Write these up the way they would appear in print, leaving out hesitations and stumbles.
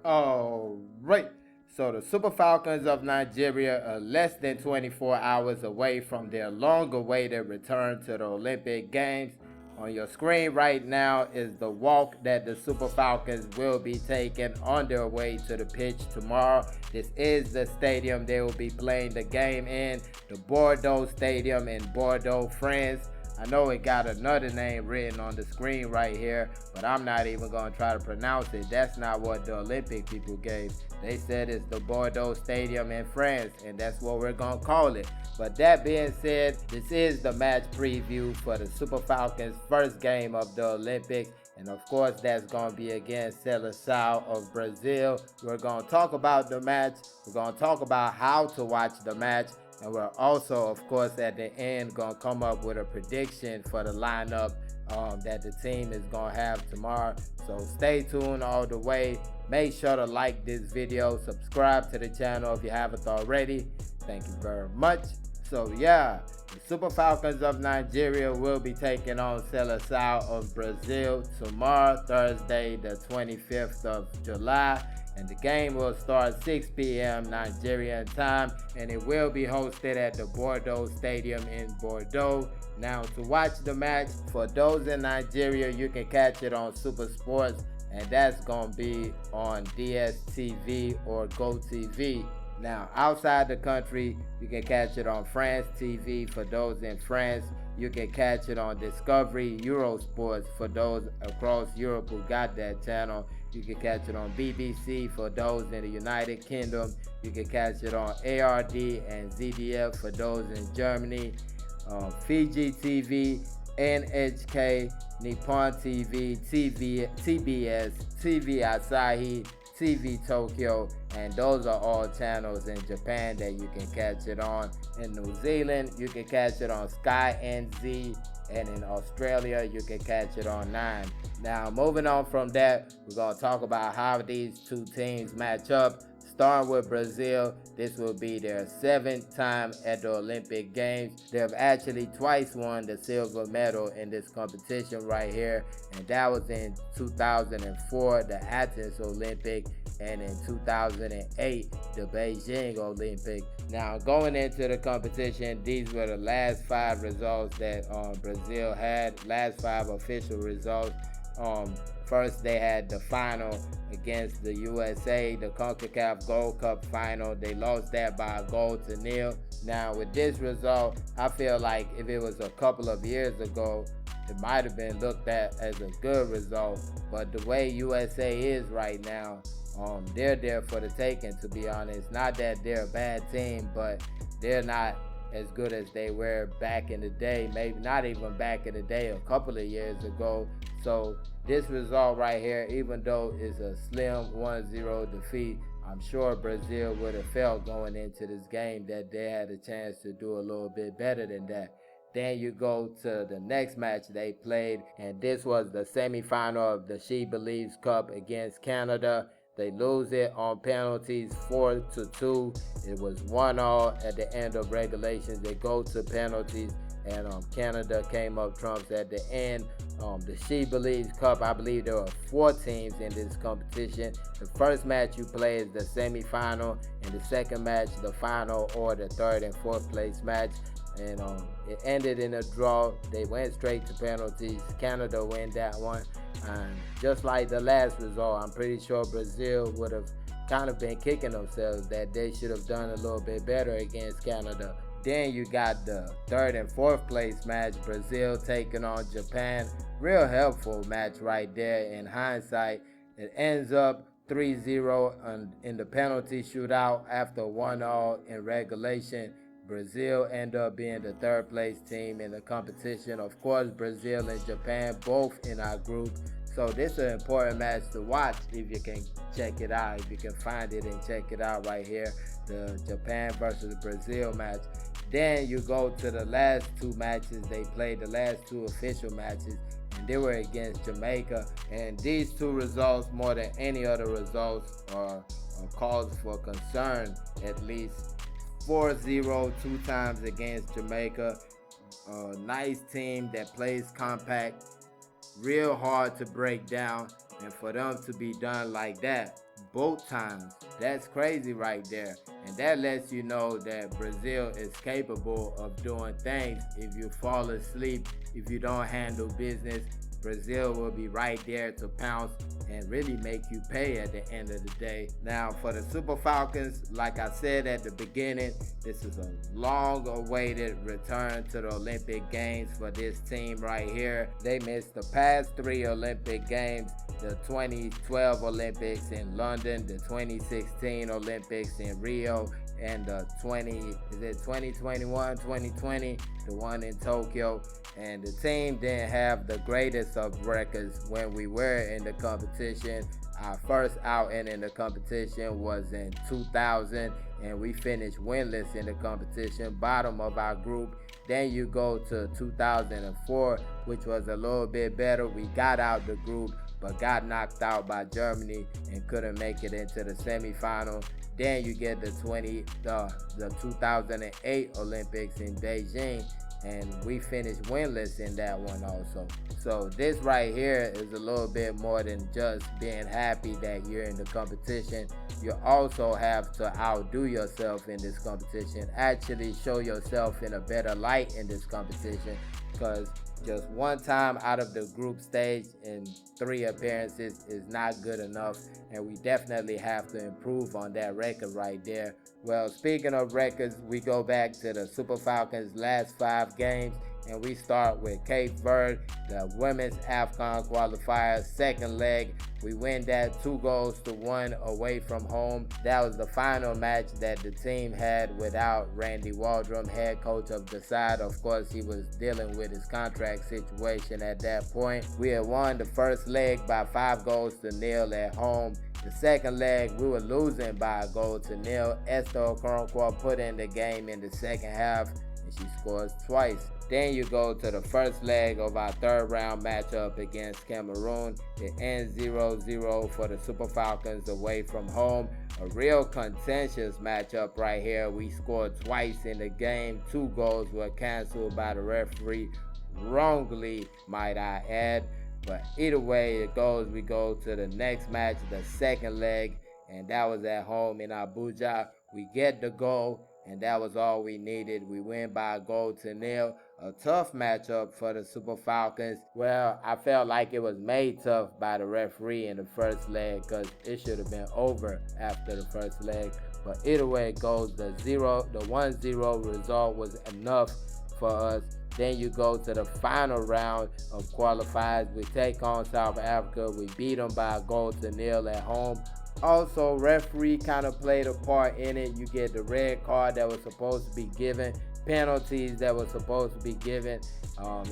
All right. So the Super Falcons of Nigeria are less than 24 hours away from their long-awaited return to the Olympic Games. On your screen right now is the walk that the Super Falcons will be taking on their way to the pitch tomorrow. This is the stadium they will be playing the game in, the Bordeaux Stadium in Bordeaux, France. I know it got another name written on the screen right here, but I'm not even going to try to pronounce it. That's not what the Olympic people gave. They said it's the Bordeaux Stadium in France, and that's what we're going to call it. But that being said, this is the match preview for the Super Falcons' first game of the Olympics. And of course, that's going to be against Seleção of Brazil. We're going to talk about the match. We're going to talk about how to watch the match. And we're also, of course, at the end going to come up with a prediction for the lineup that the team is going to have tomorrow. So stay tuned all the way. Make sure to like this video. Subscribe to the channel if you haven't already. Thank you very much. So yeah, the Super Falcons of Nigeria will be taking on Seleção of Brazil tomorrow, Thursday, the 25th of July. And the game will start 6 p.m. Nigerian time, and it will be hosted at the Bordeaux Stadium in Bordeaux. Now, to watch the match, for those in Nigeria, you can catch it on Super Sports, and that's going to be on DSTV or GoTV. Now, outside the country, you can catch it on France TV for those in France. You can catch it on Discovery Eurosports for those across Europe who got that channel. You can catch it on BBC for those in the United Kingdom. You can catch it on ARD and ZDF for those in Germany. Fiji TV, NHK, Nippon TV, TBS, TV Asahi, TV Tokyo, and those are all channels in Japan that you can catch it on. In New Zealand, you can catch it on Sky NZ, and in Australia, you can catch it on 9. Now, moving on from that, we're going to talk about how these two teams match up. Starting with Brazil, this will be their 7th time at the Olympic Games. They have actually twice won the silver medal in this competition right here, and that was in 2004, the Athens Olympic, and in 2008, the Beijing Olympic. Now, going into the competition, these were the last 5 results that Brazil had, last 5 official results. First, they had the final against the USA, the CONCACAF Gold Cup final. They lost that by a goal to nil. Now, with this result, I feel like if it was a couple of years ago, it might have been looked at as a good result. But the way USA is right now, they're there for the taking, to be honest. Not that they're a bad team, but they're not as good as they were back in the day. Maybe not even back in the day, a couple of years ago. So this result right here, even though it's a slim 1-0 defeat, I'm sure Brazil would have felt going into this game that they had a chance to do a little bit better than that. Then you go to the next match they played, and this was the semifinal of the She Believes Cup against Canada. They lose it on penalties 4-2. It was 1-1 at the end of regulations. They go to penalties, and Canada came up trumps at the end. The She Believes Cup, I believe there were 4 teams in this competition. The first match you play is the semifinal, and the second match, the final or the 3rd and 4th place match. And it ended in a draw. They went straight to penalties. Canada win that one. And just like the last result, I'm pretty sure Brazil would have kind of been kicking themselves that they should have done a little bit better against Canada. Then you got the 3rd and 4th place match, Brazil taking on Japan. Real helpful match right there in hindsight. It ends up 3-0 in the penalty shootout after 1-1 in regulation. Brazil end up being the 3rd place team in the competition. Of course, Brazil and Japan both in our group. So this is an important match to watch if you can check it out. If you can find it and check it out right here. The Japan versus Brazil match. Then you go to the last 2 matches. They played the last 2 official matches, and they were against Jamaica. And these 2 results, more than any other results, are cause for concern, at least. 4-0 2 times against Jamaica. A nice team that plays compact, real hard to break down, and for them to be done like that. both times. That's crazy right there. And that lets you know that Brazil is capable of doing things. If you fall asleep, if you don't handle business, Brazil will be right there to pounce and really make you pay at the end of the day. Now, for the Super Falcons, like I said at the beginning, this is a long-awaited return to the Olympic Games for this team right here. They missed the past 3 Olympic Games, the 2012 Olympics in London, the 2016 Olympics in Rio, and the 2021, 2020, the one in Tokyo. And the team didn't have the greatest of records when we were in the competition. Our first outing in the competition was in 2000, and we finished winless in the competition, bottom of our group. Then you go to 2004, which was a little bit better. We got out the group, but got knocked out by Germany and couldn't make it into the semifinal. Then you get the 2008 Olympics in Beijing, and we finished winless in that one also. So this right here is a little bit more than just being happy that you're in the competition. You also have to outdo yourself in this competition, actually show yourself in a better light in this competition, because just one time out of the group stage in 3 appearances is not good enough, and we definitely have to improve on that record right there. Well, speaking of records, we go back to the Super Falcons' last 5 games, and we start with Cape Verde, the women's AFCON qualifier, second leg. We win that 2-1 away from home. That was the final match that the team had without Randy Waldrum, head coach of the side. Of course, he was dealing with his contract situation at that point. We had won the first leg by 5-0 at home. The second leg, we were losing by 1-0. Esther Okoronkwo put in the game in the second half, and she scores twice. Then you go to the first leg of our third round matchup against Cameroon. It ends 0-0 for the Super Falcons away from home. A real contentious matchup right here. We scored twice in the game. 2 goals were canceled by the referee, wrongly, might I add. But either way it goes, we go to the next match, the second leg, and that was at home in Abuja. We get the goal, and that was all we needed. We win by 1-0. A tough matchup for the Super Falcons. Well, I felt like it was made tough by the referee in the first leg, because it should have been over after the first leg. But either way it goes, the 1-0 result was enough for us. Then you go to the final round of qualifiers. We take on South Africa. We beat them by 1-0 at home. Also, referee kind of played a part in it. You get the red card that was supposed to be given, penalties that were supposed to be given.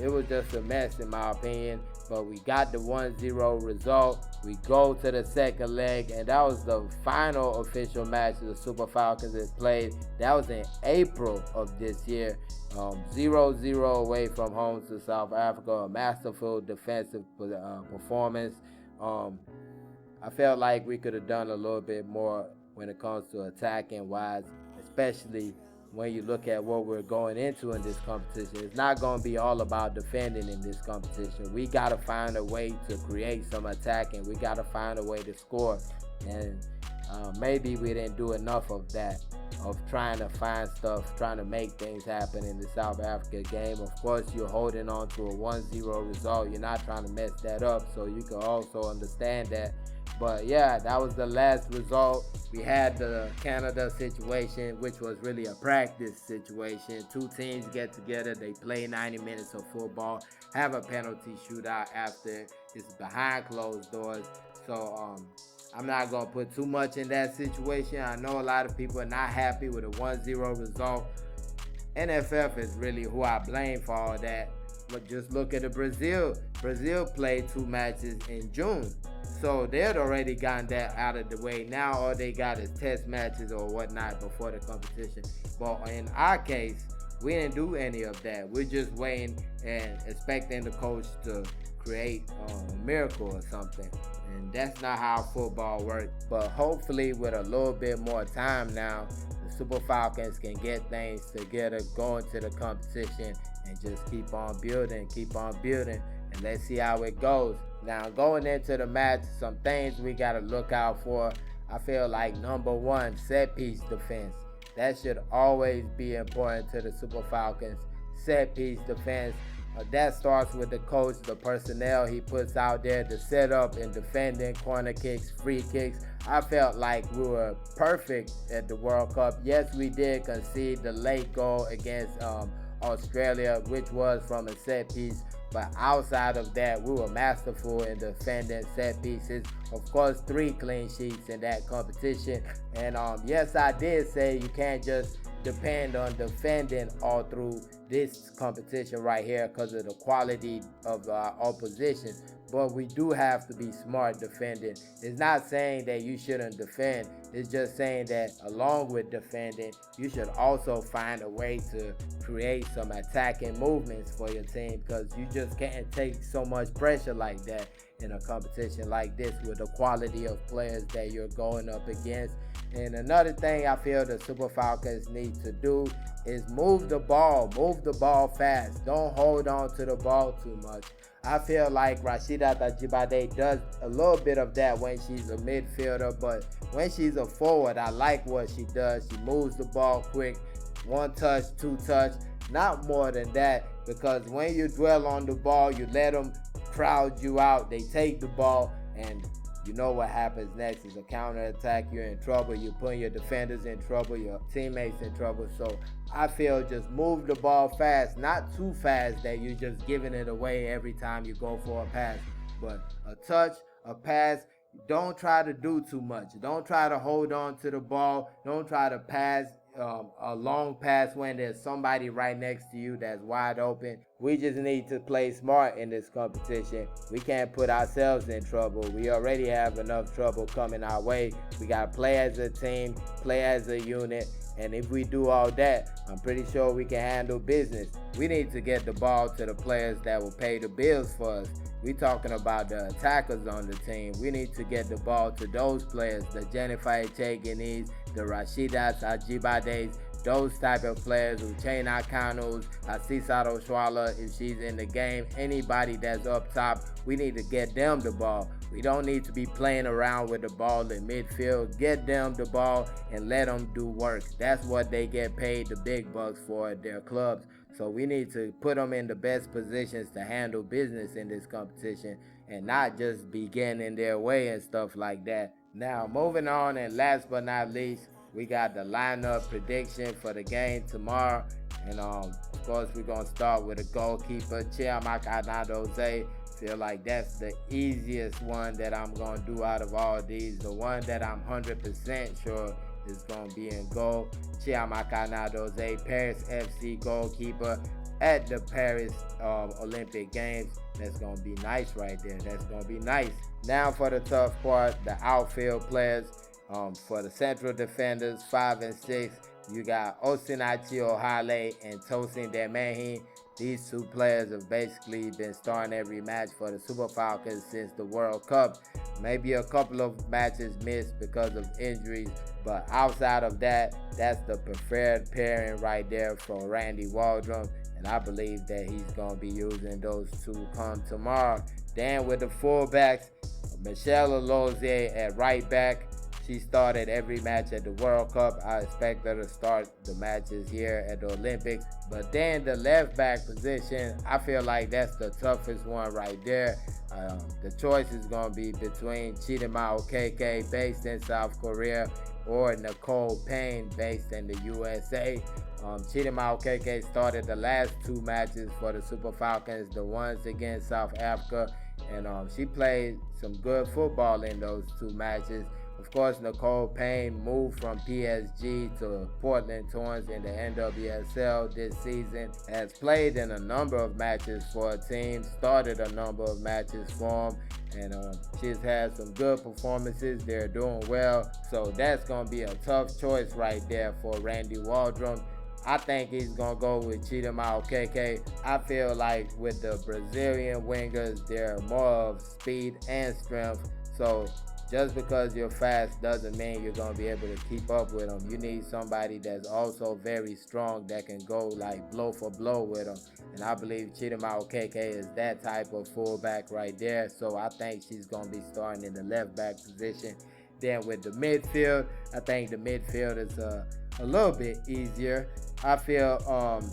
It was just a mess in my opinion, but we got the 1-0 result. We go to the second leg, and that was the final official match the Super Falcons had played. That was in April of this year. 0-0 away from home to South Africa. A masterful defensive performance. I felt like we could have done a little bit more when it comes to attacking wise, especially when you look at what we're going into in this competition. It's not going to be all about defending in this competition. We got to find a way to create some attacking. We got to find a way to score. And maybe we didn't do enough of that, of trying to find stuff, trying to make things happen in the South Africa game. Of course, you're holding on to a 1-0 result. You're not trying to mess that up, so you can also understand that. But yeah, that was the last result. We had the Canada situation, which was really a practice situation. 2 teams get together, they play 90 minutes of football, have a penalty shootout after. It's behind closed doors. So I'm not going to put too much in that situation. I know a lot of people are not happy with a 1-0 result. NFF is really who I blame for all that. But just look at the Brazil. Brazil played 2 matches in June. So they had already gotten that out of the way. Now all they got is test matches or whatnot before the competition. But in our case, we didn't do any of that. We're just waiting and expecting the coach to create a miracle or something. And that's not how football works. But hopefully with a little bit more time now, the Super Falcons can get things together, go into the competition, and just keep on building, and let's see how it goes. Now, going into the match, some things we got to look out for. I feel like number one, set piece defense. That should always be important to the Super Falcons. Set piece defense. That starts with the coach, the personnel he puts out there, the setup and defending, corner kicks, free kicks. I felt like we were perfect at the World Cup. Yes, we did concede the late goal against Australia, which was from a set piece. But outside of that, we were masterful in defending set pieces. Of course, 3 clean sheets in that competition. And yes, I did say you can't just depend on defending all through this competition right here because of the quality of our opposition. But we do have to be smart defending. It's not saying that you shouldn't defend. It's just saying that along with defending, you should also find a way to create some attacking movements for your team, because you just can't take so much pressure like that in a competition like this with the quality of players that you're going up against. And another thing I feel the Super Falcons need to do is move the ball fast. Don't hold on to the ball too much. I feel like Rasheedat Ajibade does a little bit of that when she's a midfielder, but when she's a forward, I like what she does. She moves the ball quick, 1 touch, 2 touch, not more than that, because when you dwell on the ball, you let them crowd you out. They take the ball, and you know what happens next is a counterattack. You're in trouble. You're putting your defenders in trouble, your teammates in trouble. So I feel just move the ball fast, not too fast that you're just giving it away every time you go for a pass, but a touch, a pass. Don't try to do too much. Don't try to hold on to the ball. Don't try to pass a long pass when there's somebody right next to you that's wide open. We just need to play smart in this competition. We can't put ourselves in trouble. We already have enough trouble coming our way. We got to play as a team, play as a unit. And if we do all that, I'm pretty sure we can handle business. We need to get the ball to the players that will pay the bills for us. We talking about the attackers on the team. We need to get the ball to those players, the Jennifer Cheginis, the Rasheedat Ajibades, those type of players, Uchenna Kanu's, Asisa Oshwala, if she's in the game, anybody that's up top, we need to get them the ball. We don't need to be playing around with the ball in midfield. Get them the ball and let them do work. That's what they get paid the big bucks for at their clubs. So we need to put them in the best positions to handle business in this competition and not just be getting in their way and stuff like that. Now, moving on, and last but not least, we got the lineup prediction for the game tomorrow. And of course, we're going to start with a goalkeeper, Chiamaka Nadoze. Feel like that's the easiest one that I'm going to do out of all these. The one that I'm 100% sure is going to be in goal. Chiamaka Nadoze, Paris FC goalkeeper at the Paris Olympic Games. That's going to be nice right there. That's going to be nice. Now for the tough part, the outfield players. For the central defenders, 5 and 6, you got Osinachi Ohale and Tosin Demehin. These 2 players have basically been starting every match for the Super Falcons since the World Cup. Maybe a couple of matches missed because of injuries, but outside of that, that's the preferred pairing right there for Randy Waldrum, and I believe that he's going to be using those 2 come tomorrow. Then with the fullbacks, Michelle Alozie at right back. She started every match at the World Cup. I expect her to start the matches here at the Olympics. But then the left back position, I feel like that's the toughest one right there. The choice is going to be between Chidima Okeke, based in South Korea, or Nicole Payne, based in the USA. Chidima Okeke started the last 2 matches for the Super Falcons, the ones against South Africa, and she played some good football in those 2 matches. Of course, Nicole Payne moved from PSG to Portland Thorns in the NWSL this season, has played in a number of matches for a team, started a number of matches for them, and she's had some good performances. They're doing well, so that's going to be a tough choice right there for Randy Waldrum. I think he's going to go with Chidima Okeke. I feel like with the Brazilian wingers, they're more of speed and strength, so just because you're fast doesn't mean you're going to be able to keep up with them. You need somebody that's also very strong that can go like blow for blow with them. And I believe Chidima Okeke is that type of fullback right there. So I think she's going to be starting in the left back position. Then with the midfield, I think the midfield is a little bit easier. I feel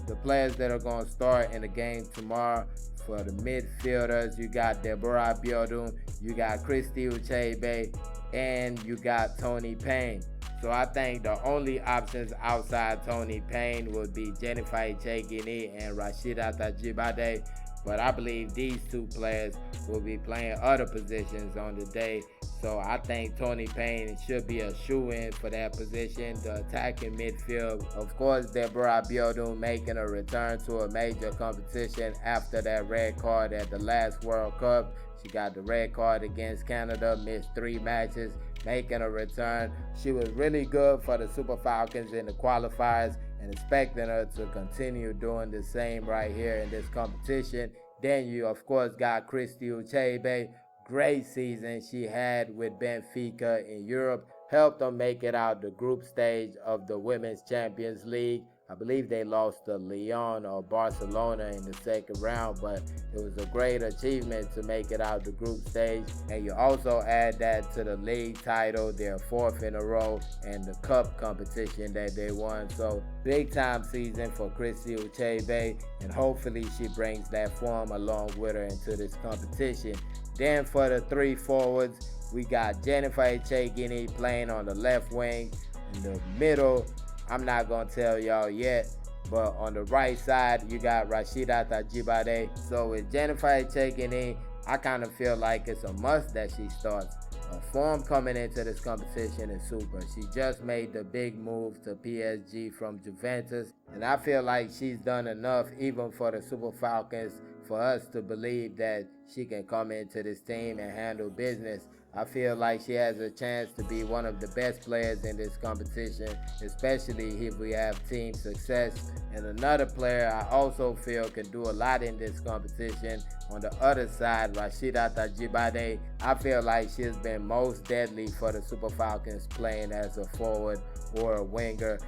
the players that are going to start in the game tomorrow for the midfielders, you got Deborah Abiodun, you got Christy Uchebe, and you got Tony Payne. So I think the only options outside Tony Payne would be Jennifer Ichegini and Rashida Tajibade. But I believe these two players will be playing other positions on the day. So I think Tony Payne should be a shoo-in for that position. The attacking midfield, of course, Deborah Abiodun making a return to a major competition after that red card at the last World Cup. She got the red card against Canada, missed 3 matches, making a return. She was really good for the Super Falcons in the qualifiers, and expecting her to continue doing the same right here in this competition. Then you, of course, got Christy Uchebe. Great season she had with Benfica in Europe. Helped them make it out the group stage of the Women's Champions League. I believe they lost to Lyon or Barcelona in the second round, but it was a great achievement to make it out the group stage. And you also add that to the league title, their 4th in a row, and the cup competition that they won. So big time season for Christy Uchebe, and hopefully she brings that form along with her into this competition. Then for the 3 forwards, we got Jennifer Ichegini playing on the left wing. In the middle, I'm not going to tell y'all yet, but on the right side, you got Rashida Tajibade. So with Jennifer Ichegini, I kind of feel like it's a must that she starts. Her form coming into this competition is super. She just made the big move to PSG from Juventus, and I feel like she's done enough even for the Super Falcons for us to believe that she can come into this team and handle business. I feel like she has a chance to be one of the best players in this competition, especially if we have team success. And another player I also feel can do a lot in this competition, on the other side, Rashida Tajibade. I feel like she's been most deadly for the Super Falcons playing as a forward or a winger.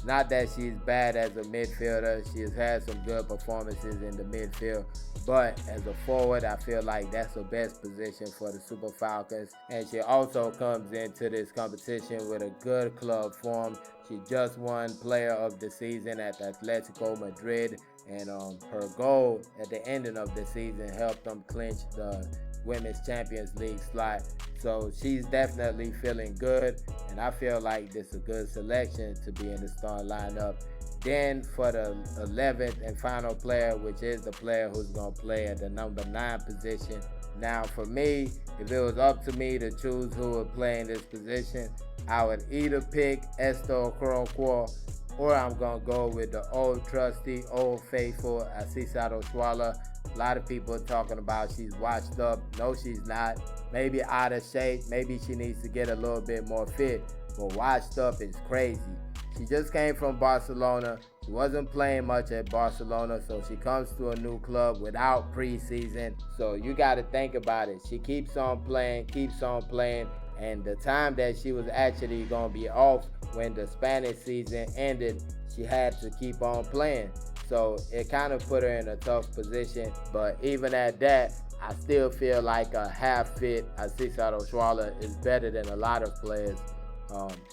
Not that she's bad as a midfielder. She has had some good performances in the midfield. But as a forward, I feel like that's the best position for the Super Falcons. And she also comes into this competition with a good club form. She just won Player of the Season at Atletico Madrid. And her goal at the ending of the season helped them clinch the Women's Champions League slot. So she's definitely feeling good, and I feel like this is a good selection to be in the starting lineup. Then for the 11th and final player, which is the player who's going to play at the number 9 position. Now for me, if it was up to me to choose who would play in this position, I would either pick Esther Okoronkwo, or I'm going to go with the old trusty, old faithful Asisat Oswala. A lot of people are talking about she's washed up. No, she's not. Maybe out of shape. Maybe she needs to get a little bit more fit. But washed up is crazy. She just came from Barcelona. She wasn't playing much at Barcelona, so she comes to a new club without preseason. So you got to think about it. She keeps on playing, and the time that she was actually going to be off when the Spanish season ended, she had to keep on playing. So it kind of put her in a tough position. But even at that, I still feel like a half-fit Asisat Oswala is better than a lot of players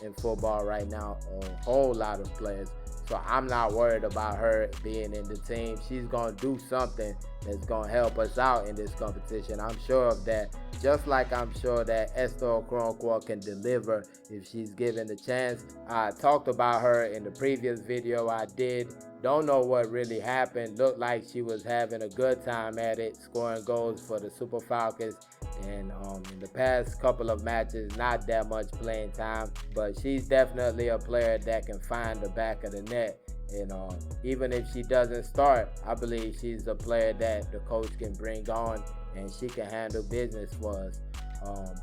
in football right now, a whole lot of players. So I'm not worried about her being in the team. She's going to do something that's going to help us out in this competition. I'm sure of that. Just like I'm sure that Esther Okoronkwo can deliver if she's given the chance. I talked about her in the previous video I did. Don't know what really happened. Looked like she was having a good time at it, scoring goals for the Super Falcons. And in the past couple of matches, not that much playing time, but she's definitely a player that can find the back of the net. And even if she doesn't start, I believe she's a player that the coach can bring on, and she can handle business for us.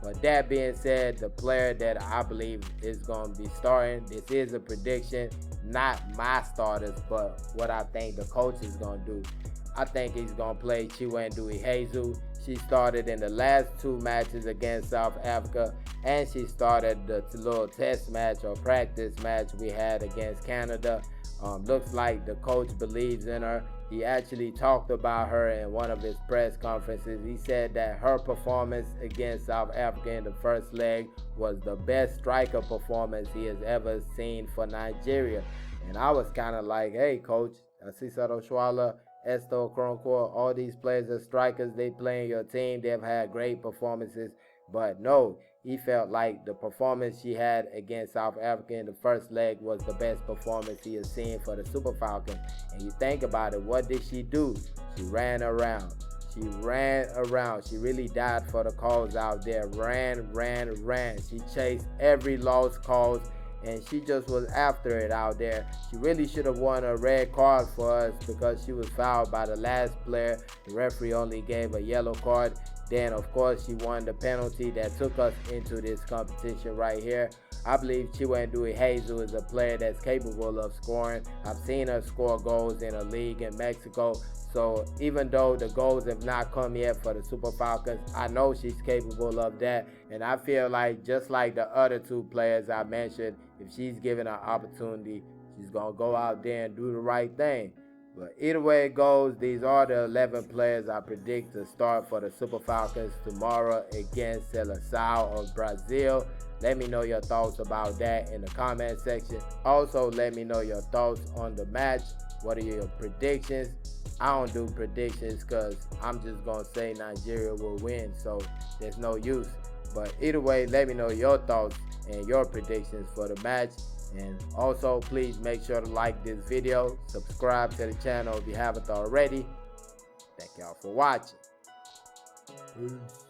But that being said, the player that I believe is going to be starting, this is a prediction, not my starters, but what I think the coach is going to do. I think he's going to play Chinwendu Ihezuo. She started in the last 2 matches against South Africa, and she started the little test match or practice match we had against Canada. Looks like the coach believes in her. he actually talked about her in one of his press conferences. He said that her performance against South Africa in the first leg was the best striker performance he has ever seen for Nigeria. And I was kind of like, hey, coach, Asisaro Shwala, Esto Okoronkwo, all these players are strikers. They play in your team. They've had great performances. But no, he felt like the performance she had against South Africa in the first leg was the best performance he has seen for the Super Falcons. And you think about it, what did she do? She ran around. She ran around. She really died for the cause out there. Ran. She chased every lost cause, and she just was after it out there. She really should have won a red card for us because she was fouled by the last player. The referee only gave a yellow card. Then, of course, she won the penalty that took us into this competition right here. I believe Chiwendui Hazel is a player that's capable of scoring. I've seen her score goals in a league in Mexico. So even though the goals have not come yet for the Super Falcons, I know she's capable of that. And I feel like just like the other two players I mentioned, if she's given an opportunity, she's going to go out there and do the right thing. But either way it goes, these are the 11 players I predict to start for the Super Falcons tomorrow against Seleção of Brazil. Let me know your thoughts about that in the comment section. Also, let me know your thoughts on the match. What are your predictions? I don't do predictions because I'm just going to say Nigeria will win, so there's no use. But either way, let me know your thoughts and your predictions for the match. And also, please make sure to like this video, subscribe to the channel if you haven't already. Thank y'all for watching. Peace.